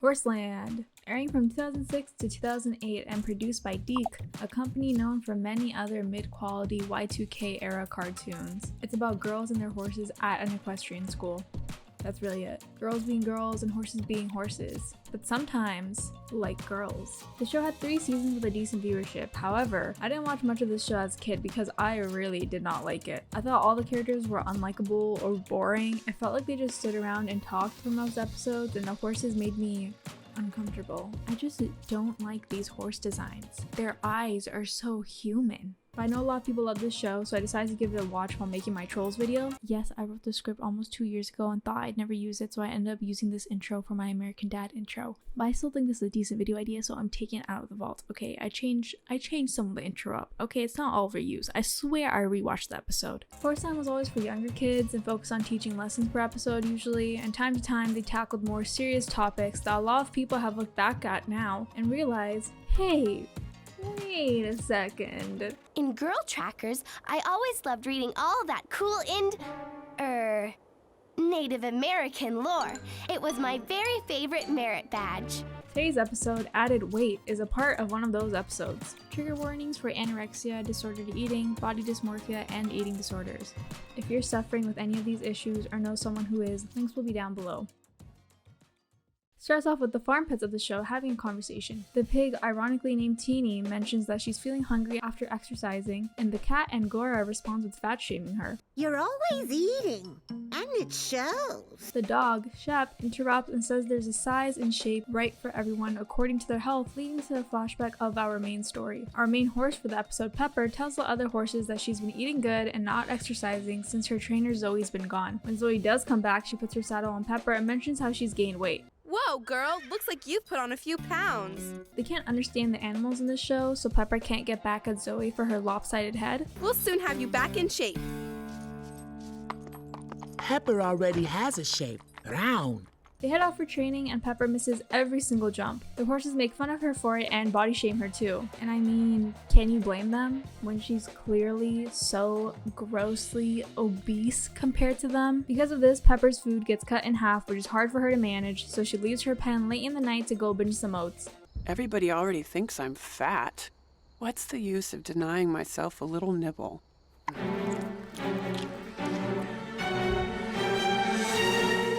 Horseland, airing from 2006 to 2008 and produced by Deke, a company known for many other mid-quality Y2K era cartoons. It's about girls and their horses at an equestrian school. That's really it. Girls being girls and horses being horses. But sometimes, like girls. The show had 3 seasons with a decent viewership. However, I didn't watch much of this show as a kid because I really did not like it. I thought all the characters were unlikable or boring. It felt like they just stood around and talked for most episodes, and the horses made me uncomfortable. I just don't like these horse designs. Their eyes are so human. But I know a lot of people love this show, so I decided to give it a watch while making my Trolls video. Yes, I wrote the script almost 2 years ago and thought I'd never use it, so I ended up using this intro for my American Dad intro. But I still think this is a decent video idea, so I'm taking it out of the vault. Okay, I changed some of the intro up. Okay, it's not all reused. I swear I rewatched the episode. Horseland was always for younger kids and focused on teaching lessons per episode usually, and time to time they tackled more serious topics that a lot of people have looked back at now and realized, hey, wait a second. In Girl Trackers, I always loved reading all that cool Native American lore. It was my very favorite merit badge. Today's episode, Added Weight, is a part of one of those episodes. Trigger warnings for anorexia, disordered eating, body dysmorphia, and eating disorders. If you're suffering with any of these issues or know someone who is, links will be down below. Starts off with the farm pets of the show having a conversation. The pig, ironically named Teeny, mentions that she's feeling hungry after exercising, and the cat Angora responds with fat shaming her. You're always eating, and it shows. The dog, Shep, interrupts and says there's a size and shape right for everyone according to their health, leading to a flashback of our main story. Our main horse for the episode, Pepper, tells the other horses that she's been eating good and not exercising since her trainer Zoe's been gone. When Zoe does come back, she puts her saddle on Pepper and mentions how she's gained weight. Whoa, girl, looks like you've put on a few pounds. They can't understand the animals in this show, so Pepper can't get back at Zoe for her lopsided head. We'll soon have you back in shape. Pepper already has a shape, round. They head off for training and Pepper misses every single jump. The horses make fun of her for it and body shame her too. And I mean, can you blame them when she's clearly so grossly obese compared to them? Because of this, Pepper's food gets cut in half, which is hard for her to manage, so she leaves her pen late in the night to go binge some oats. Everybody already thinks I'm fat. What's the use of denying myself a little nibble?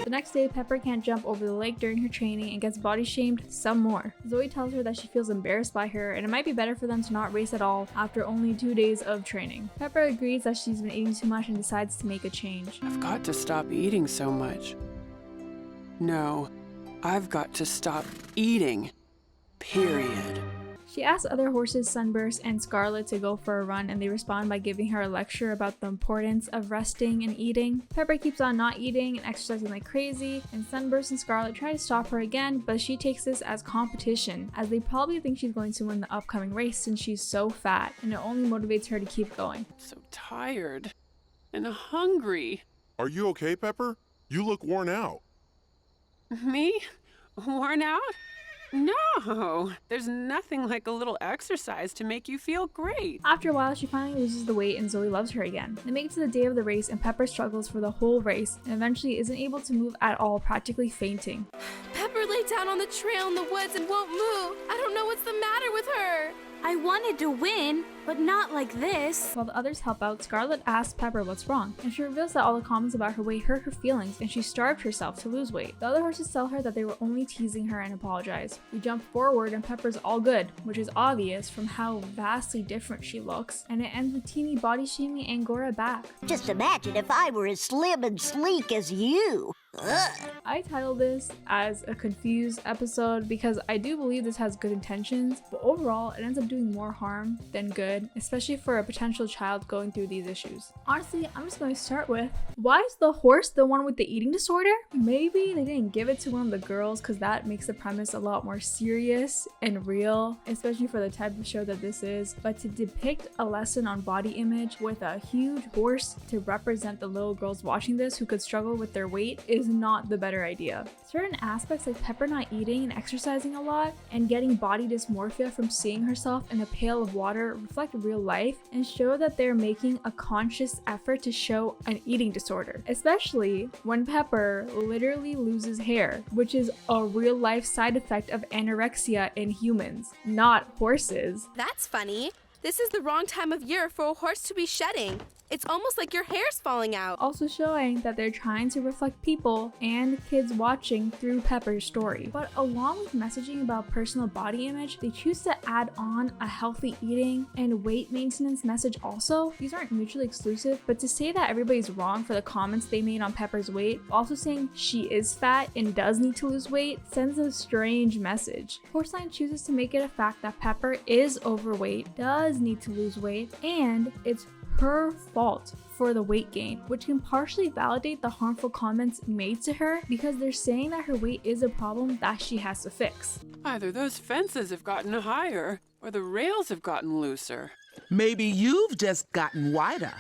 The next day, Pepper can't jump over the lake during her training and gets body shamed some more. Zoe tells her that she feels embarrassed by her and it might be better for them to not race at all after only 2 days of training. Pepper agrees that she's been eating too much and decides to make a change. I've got to stop eating so much. No, I've got to stop eating. Period. She asks other horses, Sunburst and Scarlet, to go for a run, and they respond by giving her a lecture about the importance of resting and eating. Pepper keeps on not eating and exercising like crazy, and Sunburst and Scarlet try to stop her again, but she takes this as competition, as they probably think she's going to win the upcoming race since she's so fat, and it only motivates her to keep going. So tired and hungry. Are you okay, Pepper? You look worn out. Me? Worn out? No, there's nothing like a little exercise to make you feel great. After a while, she finally loses the weight and Zoe loves her again. They make it to the day of the race and Pepper struggles for the whole race and eventually isn't able to move at all, practically fainting. Pepper lay down on the trail in the woods and won't move. I don't know what's the matter with her. I wanted to win, but not like this. While the others help out, Scarlet asks Pepper what's wrong, and she reveals that all the comments about her weight hurt her feelings and she starved herself to lose weight. The other horses tell her that they were only teasing her and apologize. We jump forward and Pepper's all good, which is obvious from how vastly different she looks, and it ends with Teeny body shaming Angora back. Just imagine if I were as slim and sleek as you. Ugh. I titled this as a confused episode because I do believe this has good intentions, but overall it ends up doing more harm than good, especially for a potential child going through these issues. Honestly, I'm just going to start with, why is the horse the one with the eating disorder? Maybe they didn't give it to one of the girls because that makes the premise a lot more serious and real, especially for the type of show that this is, but to depict a lesson on body image with a huge horse to represent the little girls watching this who could struggle with their weight is not the better better idea. Certain aspects like Pepper not eating and exercising a lot and getting body dysmorphia from seeing herself in a pail of water reflect real life and show that they're making a conscious effort to show an eating disorder, especially when Pepper literally loses hair, which is a real life side effect of anorexia in humans, not horses. That's funny. This is the wrong time of year for a horse to be shedding. It's almost like your hair's falling out. Also showing that they're trying to reflect people and kids watching through Pepper's story. But along with messaging about personal body image, they choose to add on a healthy eating and weight maintenance message also. These aren't mutually exclusive, but to say that everybody's wrong for the comments they made on Pepper's weight, also saying she is fat and does need to lose weight, sends a strange message. Horseland chooses to make it a fact that Pepper is overweight, does need to lose weight, and it's her fault for the weight gain, which can partially validate the harmful comments made to her because they're saying that her weight is a problem that she has to fix. Either those fences have gotten higher or the rails have gotten looser. Maybe you've just gotten wider.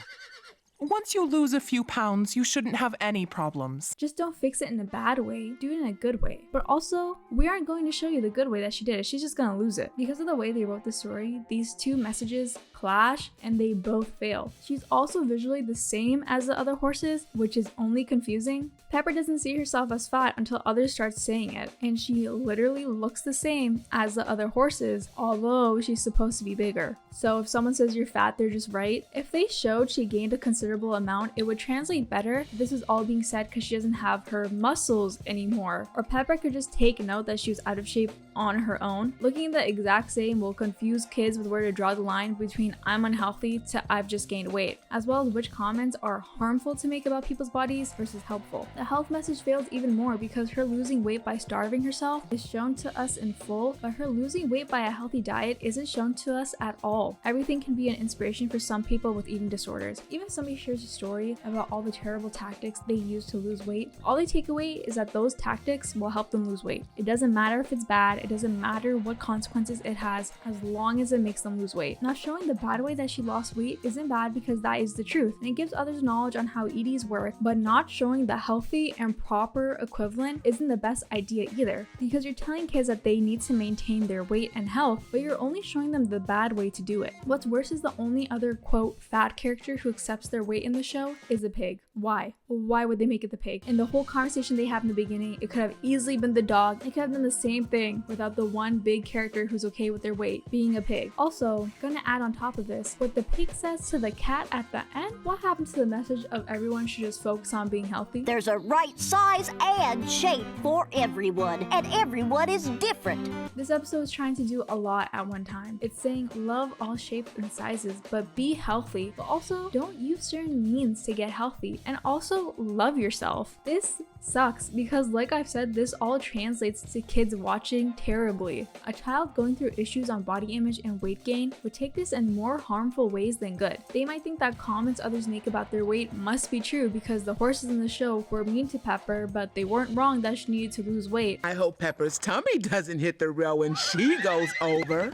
Once you lose a few pounds, you shouldn't have any problems. Just don't fix it in a bad way, do it in a good way. But also, we aren't going to show you the good way that she did it, she's just gonna lose it. Because of the way they wrote the story, these two messages clash and they both fail. She's also visually the same as the other horses, which is only confusing. Pepper doesn't see herself as fat until others start saying it, and she literally looks the same as the other horses, although she's supposed to be bigger. So if someone says you're fat, they're just right. If they showed she gained a considerable amount, it would translate better. This is all being said because she doesn't have her muscles anymore. Or Pepper could just take note that she was out of shape on her own. Looking the exact same will confuse kids with where to draw the line between I'm unhealthy to I've just gained weight, as well as which comments are harmful to make about people's bodies versus helpful. The health message fails even more because her losing weight by starving herself is shown to us in full, but her losing weight by a healthy diet isn't shown to us at all. Everything can be an inspiration for some people with eating disorders. Even if somebody shares a story about all the terrible tactics they use to lose weight, all they take away is that those tactics will help them lose weight. It doesn't matter if it's bad, it doesn't matter what consequences it has, as long as it makes them lose weight. Now, showing the bad way that she lost weight isn't bad because that is the truth, and it gives others knowledge on how EDs work, but not showing the healthy and proper equivalent isn't the best idea either, because you're telling kids that they need to maintain their weight and health, but you're only showing them the bad way to do it. What's worse is the only other quote fat character who accepts their weight in the show is a pig. Why? Why would they make it the pig? In the whole conversation they have in the beginning, it could have easily been the dog. It could have done the same thing without the one big character who's okay with their weight being a pig. Also, gonna add on top of this, what the pig says to the cat at the end, what happened to the message of everyone should just focus on being healthy? There's a right size and shape for everyone, and everyone is different. This episode is trying to do a lot at one time. It's saying love all shapes and sizes, but be healthy, but also don't use certain means to get healthy, and also love yourself. This sucks because, like I've said, this all translates to kids watching terribly. A child going through issues on body image and weight gain would take this in more harmful ways than good. They might think that comments others make about their weight must be true because the horses in the show were mean to Pepper, but they weren't wrong that she needed to lose weight. I hope Pepper's tummy doesn't hit the rail when she goes over.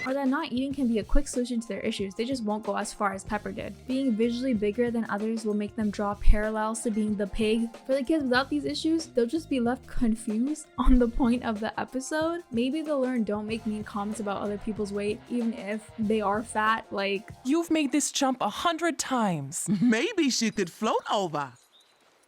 Or that not eating can be a quick solution to their issues, they just won't go as far as Pepper did. Being visually bigger than others will make them draw parallels to being the pig. For the kids without these issues, they'll just be left confused on the point of the episode. Maybe they'll learn don't make mean comments about other people's weight, even if they are fat, like... You've made this jump 100 times. Maybe she could float over.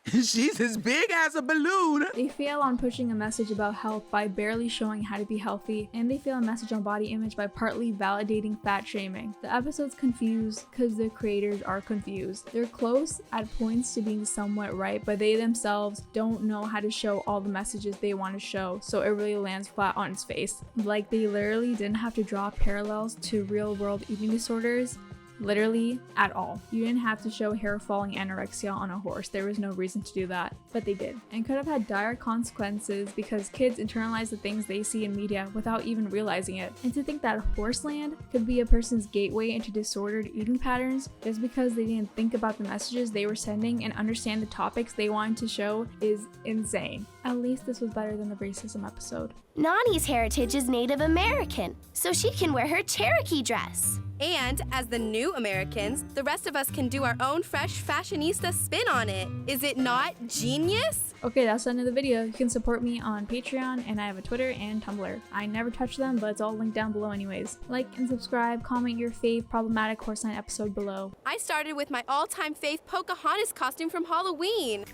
She's as big as a balloon. They fail on pushing a message about health by barely showing how to be healthy, and they fail a message on body image by partly validating fat shaming. The episode's confused because the creators are confused. They're close at points to being somewhat right, but they themselves don't know how to show all the messages they want to show, so it really lands flat on its face. Like, they literally didn't have to draw parallels to real-world eating disorders. Literally at all. You didn't have to show hair falling anorexia on a horse. There was no reason to do that, but they did, and could have had dire consequences because kids internalize the things they see in media without even realizing it. And to think that Horseland could be a person's gateway into disordered eating patterns just because they didn't think about the messages they were sending and understand the topics they wanted to show is insane. At least this was better than the racism episode. Nani's heritage is Native American, so she can wear her Cherokee dress. And as the new Americans, the rest of us can do our own fresh fashionista spin on it. Is it not genius? Okay, that's the end of the video. You can support me on Patreon, and I have a Twitter and Tumblr. I never touch them, but it's all linked down below anyways. Like and subscribe, comment your fave problematic Horseland episode below. I started with my all-time fave Pocahontas costume from Halloween.